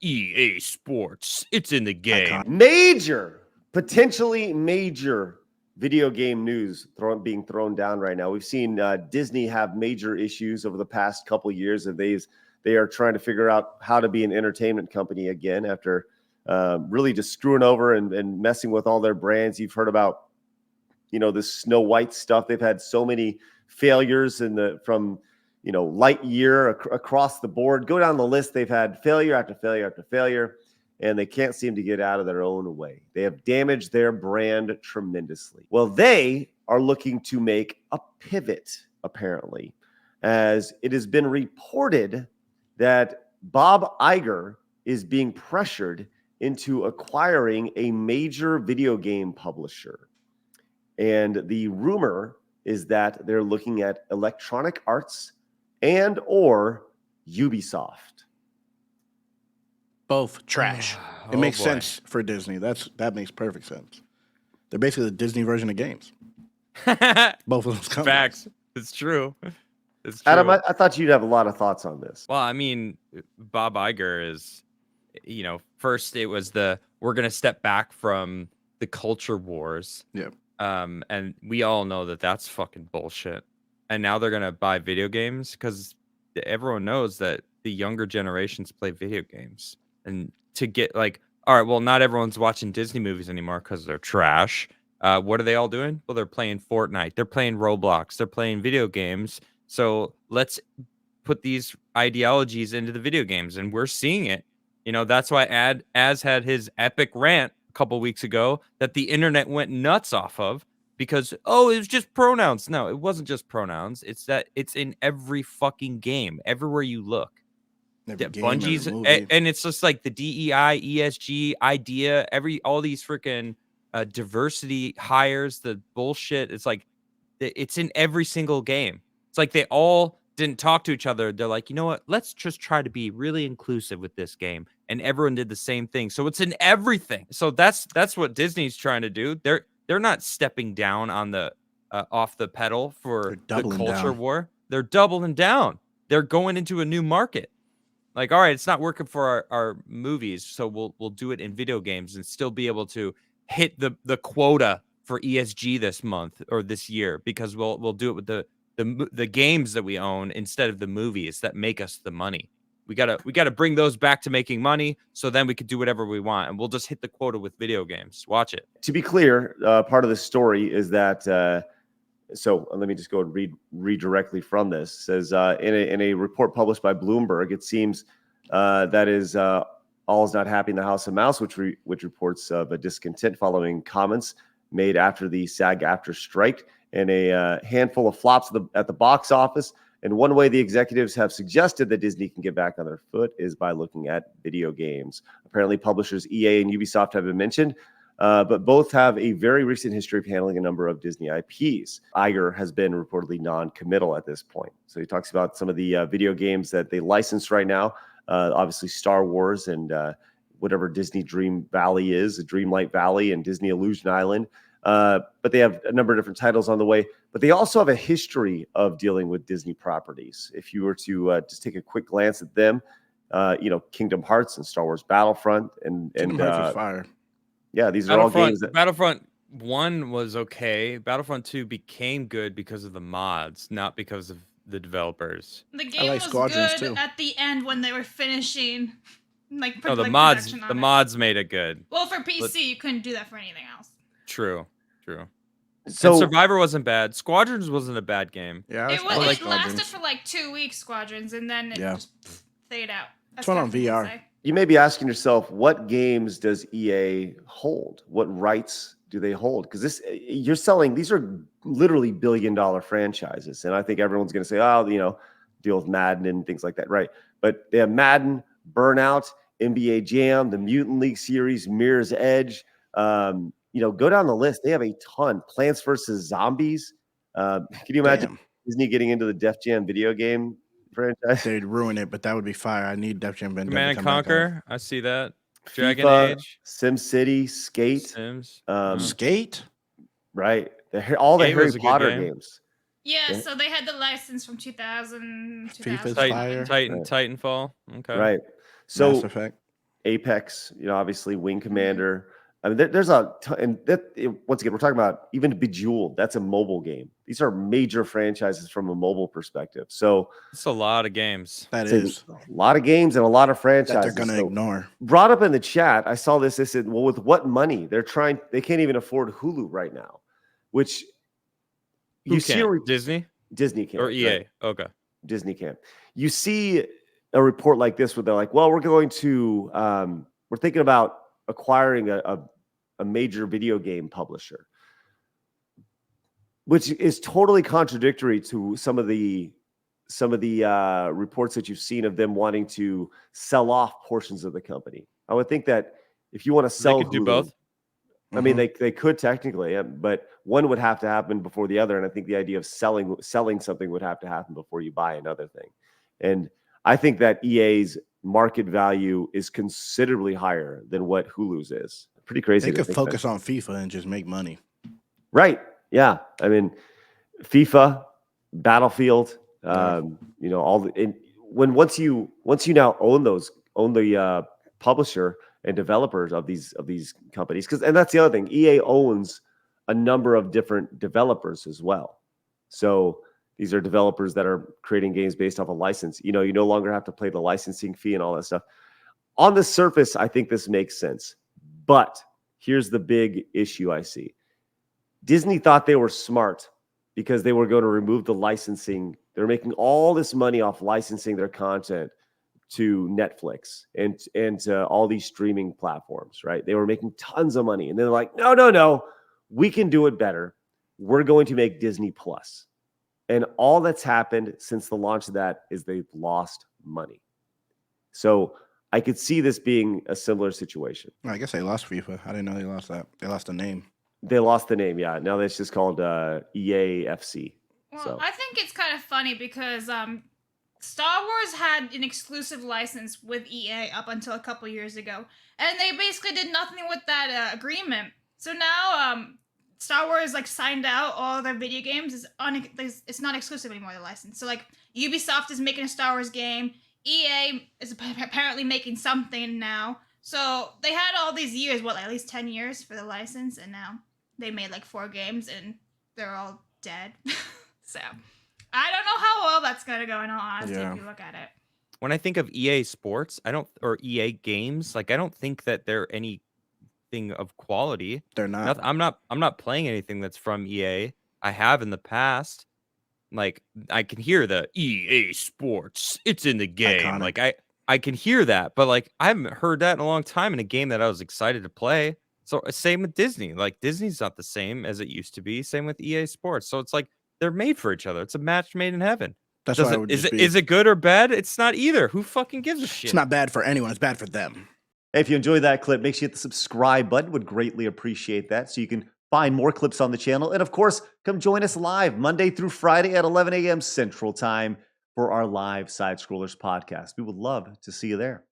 EA Sports. It's in the game. Major, potentially major video game news being thrown down right now. We've seen Disney have major issues over the past couple years, and they are trying to figure out how to be an entertainment company again after really just screwing over and messing with all their brands. You've heard about, this Snow White stuff. They've had so many failures from Lightyear across the board. Go down the list. They've had failure after failure after failure, and they can't seem to get out of their own way. They have damaged their brand tremendously. Well, they are looking to make a pivot, apparently, as it has been reported that Bob Iger is being pressured into acquiring a major video game publisher. And the rumor is that they're looking at Electronic Arts and or Ubisoft. Both trash. It makes sense for Disney. That makes perfect sense. They're basically the Disney version of games. Both of those companies. Facts. It's true. It's true. Adam, I thought you'd have a lot of thoughts on this. Well, I mean, Bob Iger is, first it was we're going to step back from the culture wars. Yeah. And we all know that that's fucking bullshit. And now they're going to buy video games because everyone knows that the younger generations play video games. And to get all right, well, not everyone's watching Disney movies anymore because they're trash. What are they all doing? Well, they're playing Fortnite. They're playing Roblox. They're playing video games. So let's put these ideologies into the video games. And we're seeing it. That's why Az had his epic rant a couple weeks ago that the internet went nuts off of because, it was just pronouns. No, it wasn't just pronouns. It's that it's in every fucking game, everywhere you look. Bungie's, and it's just like the DEI, ESG idea, all these freaking diversity hires, the bullshit. It's like, it's in every single game. It's like they all didn't talk to each other. They're like, you know what? Let's just try to be really inclusive with this game. And everyone did the same thing. So it's in everything. So that's what Disney's trying to do. They're not stepping down on the off the pedal for the culture war. They're doubling down. They're going into a new market. Like, all right, it's not working for our movies, so we'll do it in video games and still be able to hit the quota for ESG this month or this year because we'll do it with the games that we own instead of the movies that make us the money. We gotta bring those back to making money, so then we could do whatever we want, and we'll just hit the quota with video games. Watch it. To be clear, part of the story is that. So let me just go and read directly from this. It says in a report published by Bloomberg, it seems that is all is not happy in the House of Mouse, which reports of a discontent following comments made after the SAG-AFTRA strike and a handful of flops at the box office. And one way the executives have suggested that Disney can get back on their foot is by looking at video games. Apparently, publishers EA and Ubisoft have been mentioned. But both have a very recent history of handling a number of Disney IPs. Iger has been reportedly non-committal at this point. So he talks about some of the video games that they license right now. Obviously, Star Wars and whatever Disney Dream Valley is, Dreamlight Valley and Disney Illusion Island. But they have a number of different titles on the way. But they also have a history of dealing with Disney properties. If you were to just take a quick glance at them, Kingdom Hearts and Star Wars Battlefront and fire. Yeah, these are all games that Battlefront 1 was okay. Battlefront 2 became good because of the mods, not because of the developers. The game was good at the end when they were finishing. The mods made it good. Well, for PC, you couldn't do that for anything else. True. So and Survivor wasn't bad. Squadrons wasn't a bad game. Yeah, it lasted for 2 weeks, Squadrons, and then it just faded out. It's one on VR. You may be asking yourself, what games does EA hold? What rights do they hold? Because these are literally billion-dollar franchises. And I think everyone's going to say, deal with Madden and things like that. Right. But they have Madden, Burnout, NBA Jam, the Mutant League series, Mirror's Edge. Go down the list. They have a ton. Plants vs. Zombies. Can you imagine Disney getting into the Def Jam video game franchise? They'd ruin it, but that would be fire. I need Def Jam. Command and Conquer. I see that. Dragon FIFA, Age. SimCity, Skate. Sims. Skate? Right. All the Harry Potter game. games. Yeah, so they had the license from 2000. FIFA's Titanfall. Okay. Right. So Mass Effect. Apex, obviously Wing Commander. I mean, there's a ton, and once again, we're talking about even Bejeweled. That's a mobile game. These are major franchises from a mobile perspective. So it's a lot of games. That it's is a lot of games and a lot of franchises that they're going to So ignore. brought up in the chat, I saw this. They said, well, with what money? They can't even afford Hulu right now, which Who can't? Disney can or EA. right? Okay. Disney can. You see a report like this where they're like, well, we're going to we're thinking about acquiring a major video game publisher, which is totally contradictory to some of the reports that you've seen of them wanting to sell off portions of the company. I would think that if you want to sell, they could do both. I mean, they could technically, but one would have to happen before the other. And I think the idea of selling something would have to happen before you buy another thing. And I think that EA's market value is considerably higher than what Hulu's is. Pretty crazy. They could focus on FIFA and just make money. Right. Yeah. I mean, FIFA, Battlefield, all the, once you now own the publisher and developers of these companies, and that's the other thing. EA owns a number of different developers as well. So these are developers that are creating games based off a license. You no longer have to pay the licensing fee and all that stuff. On the surface, I think this makes sense. But here's the big issue I see. Disney thought they were smart because they were going to remove the licensing. They're making all this money off licensing their content to Netflix and to all these streaming platforms, right? They were making tons of money. And they're like, no, we can do it better. We're going to make Disney Plus. And all that's happened since the launch of that is they've lost money. So I could see this being a similar situation. I guess they lost FIFA. I didn't know they lost that. They lost the name. They lost the name, yeah. Now it's just called EAFC. Well, So I think it's kind of funny because Star Wars had an exclusive license with EA up until a couple years ago, and they basically did nothing with that agreement. So now Star Wars signed out all their video games. It's not exclusive anymore, the license. So Ubisoft is making a Star Wars game. EA is apparently making something now. So they had all these years, at least 10 years for the license, and now they made 4 games and they're all dead. So I don't know how well that's gonna go in all honesty if you look at it. When I think of EA Sports, or EA games, I don't think that they're anything of quality. They're not. I'm not playing anything that's from EA. I have in the past. I can hear the EA Sports. It's in the game. Iconic. I can hear that, but I haven't heard that in a long time in a game that I was excited to play. So same with Disney. Disney's not the same as it used to be. Same with EA Sports. So it's they're made for each other. It's a match made in heaven. That's why it would is it good or bad? It's not either. Who fucking gives a shit? It's not bad for anyone. It's bad for them. If you enjoyed that clip, make sure you hit the subscribe button. Would greatly appreciate that so you can find more clips on the channel. And of course, come join us live Monday through Friday at 11 a.m. Central Time for our live Side Scrollers podcast. We would love to see you there.